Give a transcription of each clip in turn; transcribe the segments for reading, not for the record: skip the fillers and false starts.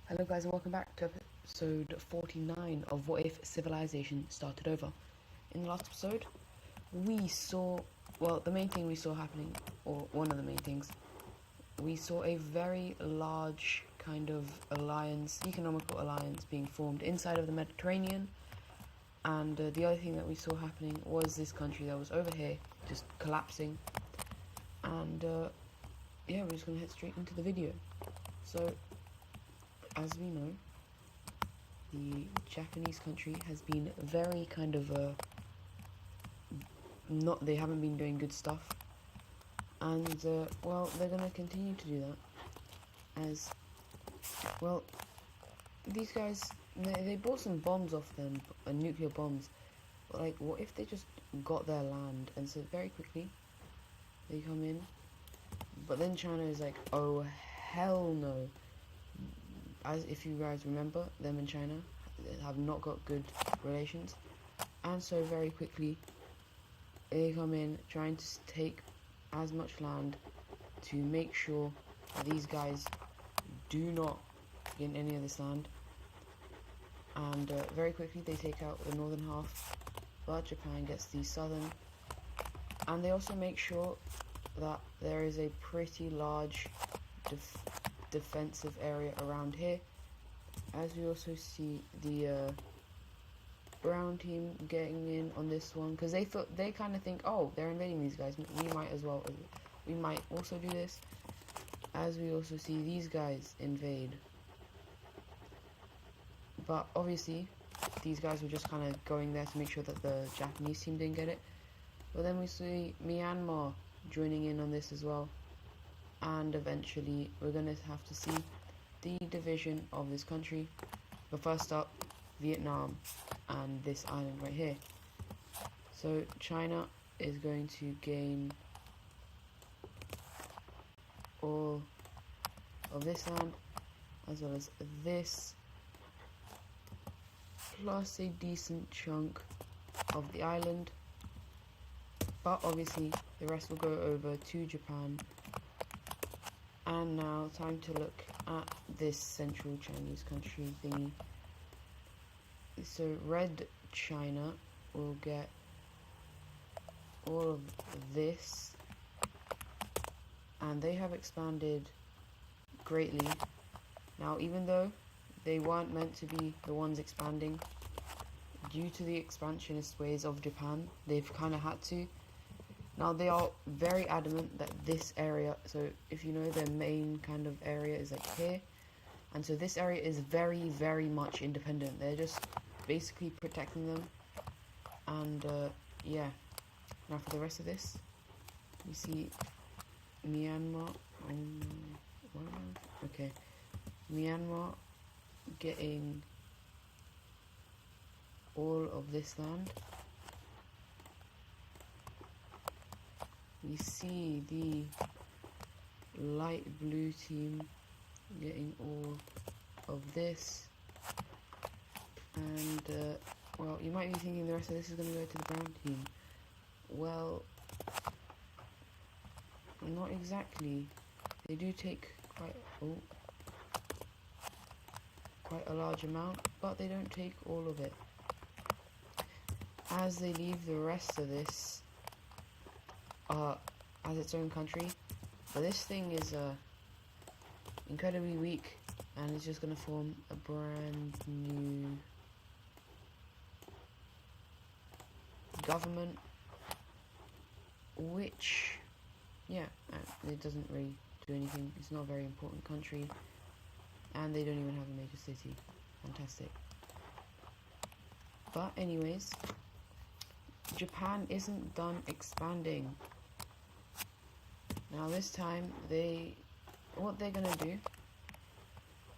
Hello guys and welcome back to episode 49 of What If Civilization Started Over. In the last episode, we saw, well, the main thing we saw happening, or one of the main things, we saw a very large kind of alliance, economical alliance being formed inside of the Mediterranean. And the other thing that we saw happening was this country that was over here just collapsing. And yeah, we're just going to head straight into the video. So, as we know, the Japanese country has been very kind of they haven't been doing good stuff, and well, they're gonna continue to do that. As well, these guys, they bought some bombs off them, nuclear bombs. But like, what if they just got their land? And so very quickly they come in, but then China is like, oh hell no. As if you guys remember, them and China have not got good relations, and so very quickly they come in trying to take as much land to make sure these guys do not get any of this land. And very quickly they take out the northern half, but Japan gets the southern, and they also make sure that there is a pretty large defensive area around here, as we also see the brown team getting in on this one, because they kind of think, oh, they're invading these guys, we might also do this, as we also see these guys invade. But obviously these guys were just kind of going there to make sure that the Japanese team didn't get it. But then we see Myanmar joining in on this as well. And eventually we're going to have to see the division of this country. But first up, Vietnam and this island right here. So China is going to gain all of this land, as well as this, plus a decent chunk of the island. But obviously the rest will go over to Japan. And now, time to look at this central Chinese country thingy. So, Red China will get all of this, and they have expanded greatly. Now, even though they weren't meant to be the ones expanding, due to the expansionist ways of Japan, they've kind of had to. Now, they are very adamant that this area, so if you know, their main kind of area is like here, and so this area is very, very much independent. They're just basically protecting them. And yeah, now for the rest of this, you see Myanmar, okay, Myanmar getting all of this land. We see the light blue team getting all of this, and well, you might be thinking the rest of this is going to go to the brown team. Well, not exactly. They do take quite a large amount, but they don't take all of it, as they leave the rest of this as its own country. But this thing is incredibly weak, and it's just going to form a brand new government, which, yeah, it doesn't really do anything. It's not a very important country, and they don't even have a major city. Fantastic. But anyways, Japan isn't done expanding. Now this time, what they're going to do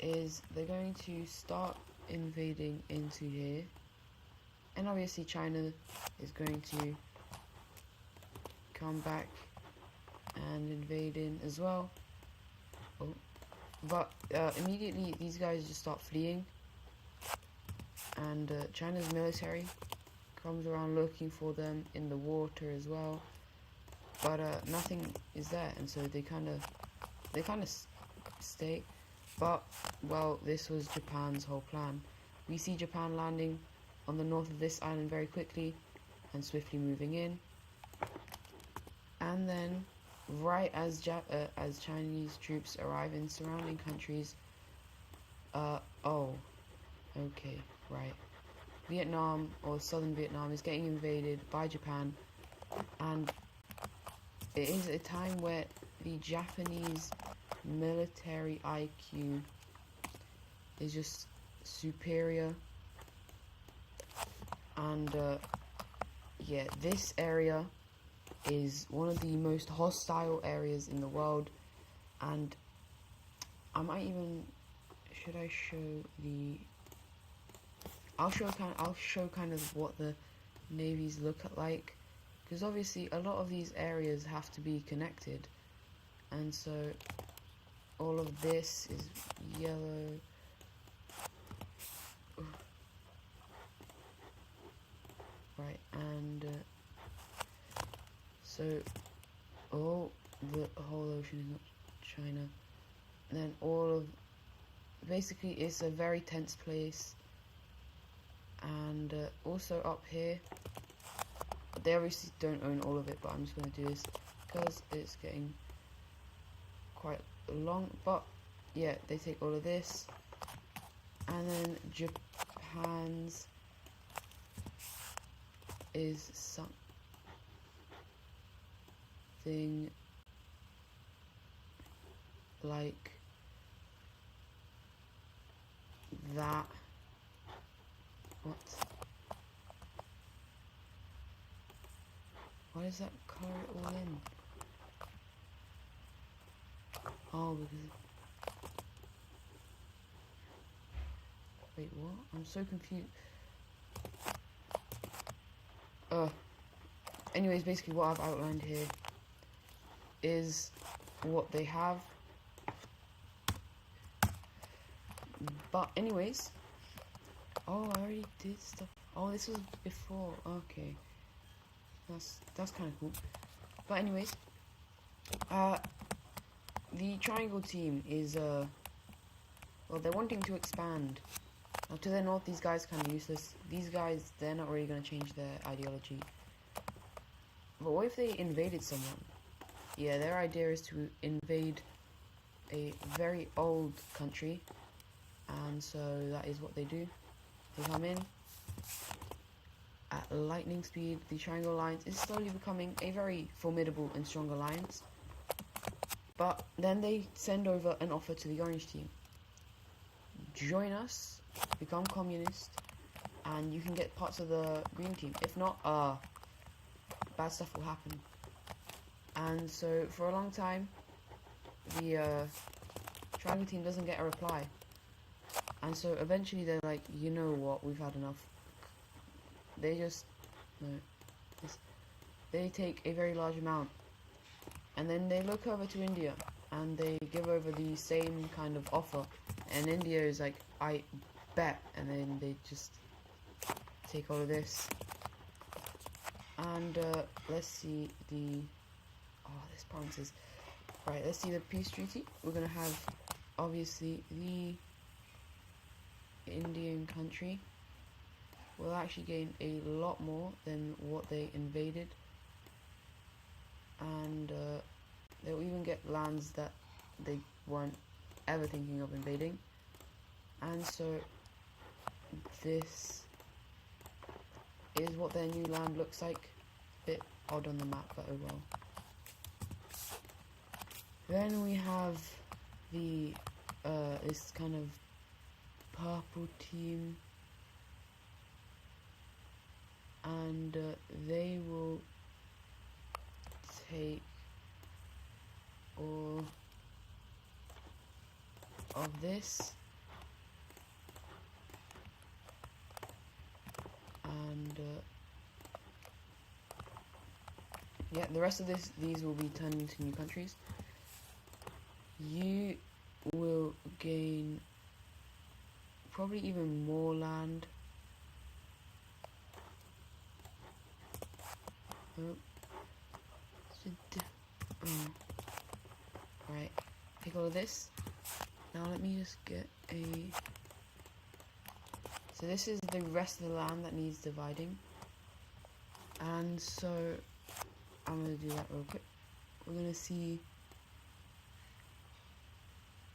is they're going to start invading into here. And obviously China is going to come back and invade in as well. But immediately these guys just start fleeing. And China's military comes around looking for them in the water as well. But nothing is there, and so they kind of stay. But, well, this was Japan's whole plan. We see Japan landing on the north of this island very quickly and swiftly moving in. And then, right as Chinese troops arrive in surrounding countries, oh, okay, right. Vietnam, or southern Vietnam, is getting invaded by Japan, and it is a time where the Japanese military IQ is just superior, and yeah, this area is one of the most hostile areas in the world, and I might even, should I show the, I'll show kind of what the navies look like, because obviously a lot of these areas have to be connected, and so all of this is yellow. Right, and so all the whole ocean is not China, and then all of, basically it's a very tense place. And also up here, they obviously don't own all of it, but I'm just going to do this because it's getting quite long. But yeah, they take all of this, and then Japan's is something like that. What? Why does that color it all in? Oh, because... Wait, what? I'm so confused. Anyways, basically what I've outlined here is what they have. But anyways... Oh, I already did stuff. Oh, this was before. Okay, that's kind of cool. But anyways, the triangle team is well, they're wanting to expand. Now, to their north, these guys kind of useless. These guys, they're not really going to change their ideology. But what if they invaded someone? Yeah, their idea is to invade a very old country, and so that is what they do. They come in at lightning speed. The Triangle Alliance is slowly becoming a very formidable and strong alliance. But then they send over an offer to the Orange team. Join us, become communist, and you can get parts of the Green team. If not, bad stuff will happen. And so for a long time, the Triangle team doesn't get a reply. And so eventually they're like, you know what, we've had enough. They just, no, they take a very large amount. And then they look over to India, and they give over the same kind of offer. And India is like, I bet. And then they just take all of this. And let's see the, oh, this promises. Right, let's see the peace treaty. We're going to have, obviously, the Indian country will actually gain a lot more than what they invaded, and they'll even get lands that they weren't ever thinking of invading. And so this is what their new land looks like. Bit odd on the map, but oh well. Then we have the this kind of purple team, and they will take all of this, and yeah, the rest of these will be turned into new countries. You will gain probably even more land. Oh. Right, take all of this, Now let me just get a... So this is the rest of the land that needs dividing. And so I'm going to do that real quick. We're going to see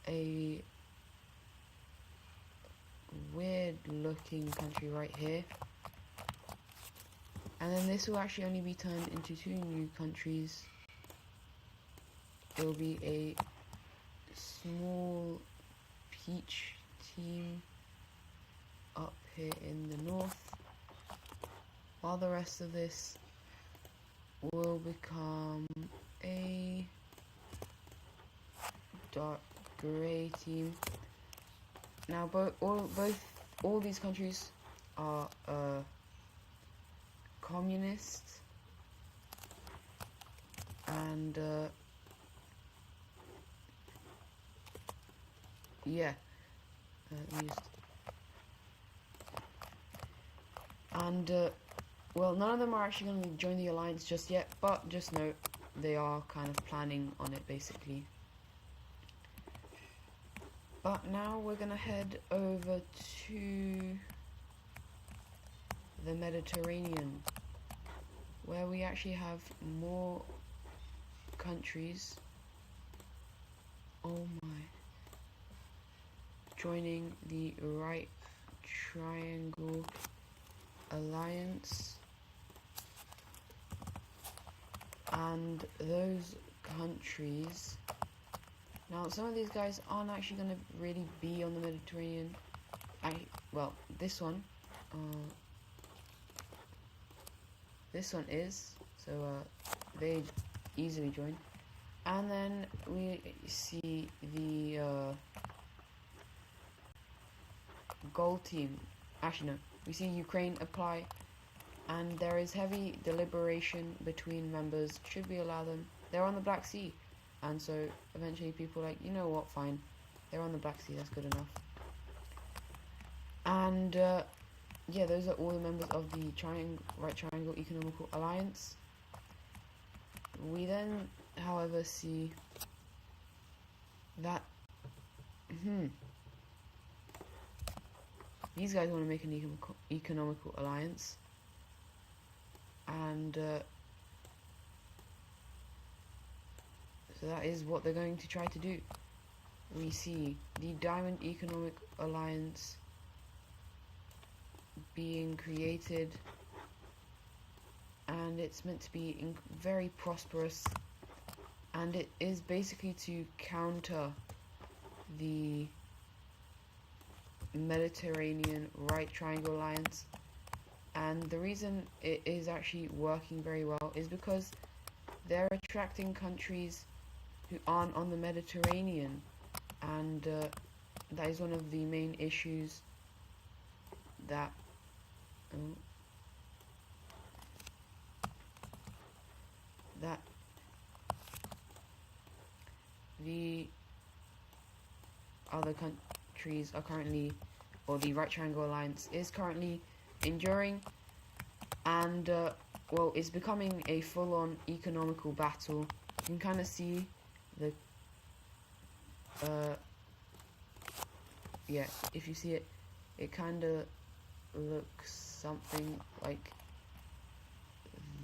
a weird looking country right here. And then this will actually only be turned into 2 new countries. It will be a small peach team up here in the north, while the rest of this will become a dark grey team. Now all these countries are communist, and yeah, well, none of them are actually going to join the alliance just yet, but just note they are kind of planning on it basically. But now we're going to head over to the Mediterranean, where we actually have more countries, oh my, joining the Right Triangle Alliance. And those countries, now some of these guys aren't actually going to really be on the Mediterranean. Well, this one is, so they easily join. And then we see the gold team. Actually no, we see Ukraine apply, and there is heavy deliberation between members. Should we allow them? They're on the Black Sea, and so eventually people are like, you know what, fine, they're on the Black Sea, that's good enough. And yeah, those are all the members of the Right Triangle Economical Alliance. We then, however, see that these guys want to make an economical alliance, and so that is what they're going to try to do. We see the Diamond Economic Alliance being created, and it's meant to be very prosperous, and it is basically to counter the Mediterranean Right Triangle Alliance. And the reason it is actually working very well is because they're attracting countries who aren't on the Mediterranean, and that is one of the main issues that the other countries are currently, or the Right Triangle Alliance is currently enduring, and well, it's becoming a full-on economical battle. You can kind of see the yeah, if you see it, it kind of looks something like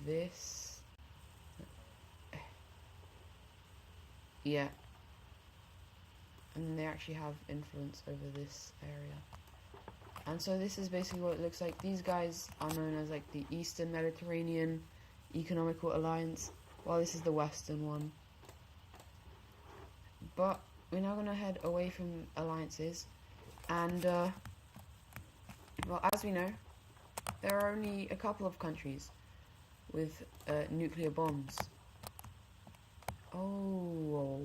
this. Yeah, and they actually have influence over this area. And so this is basically what it looks like. These guys are known as like the Eastern Mediterranean Economical Alliance, while this is the Western one. But we're now going to head away from alliances, and well, as we know, there are only a couple of countries with nuclear bombs. Oh,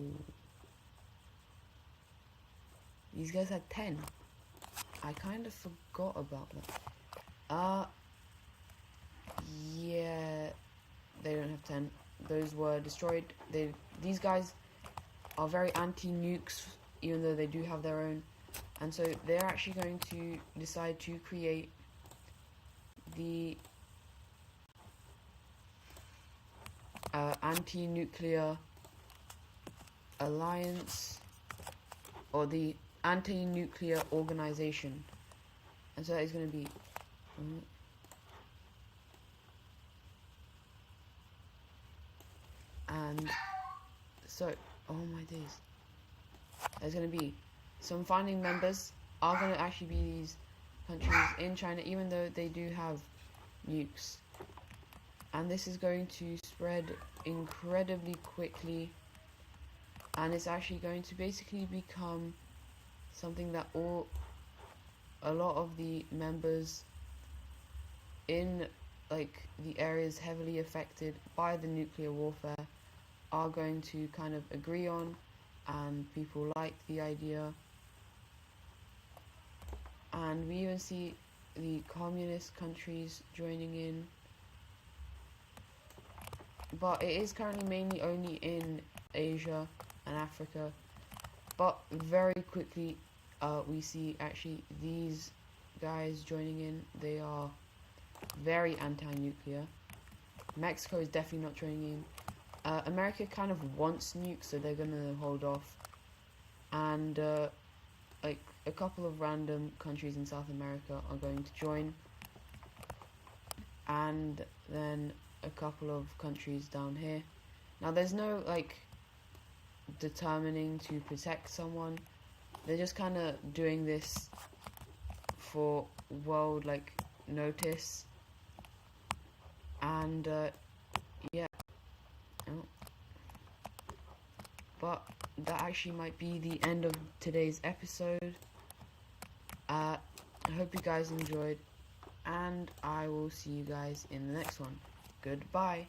these guys had 10. I kind of forgot about that. Yeah, they don't have 10. Those were destroyed. These guys are very anti-nukes, even though they do have their own. And so they're actually going to decide to create the anti-nuclear alliance, or the Anti-Nuclear Organization. And so that is going to be and so, oh my days, there's going to be some founding members are going to actually be these countries in China, even though they do have nukes. And this is going to spread incredibly quickly, and it's actually going to basically become something that a lot of the members in like the areas heavily affected by the nuclear warfare are going to kind of agree on, and people like the idea. And we even see the communist countries joining in, but it is currently mainly only in Asia and Africa. But very quickly we see actually these guys joining in. They are very anti-nuclear. Mexico is definitely not joining in. America kind of wants nukes, so they're gonna hold off. And like a couple of random countries in South America are going to join, and then a couple of countries down here. Now there's no like determining to protect someone. They're just kind of doing this for world like notice. And yeah, oh. But that actually might be the end of today's episode. I hope you guys enjoyed, and I will see you guys in the next one. Goodbye.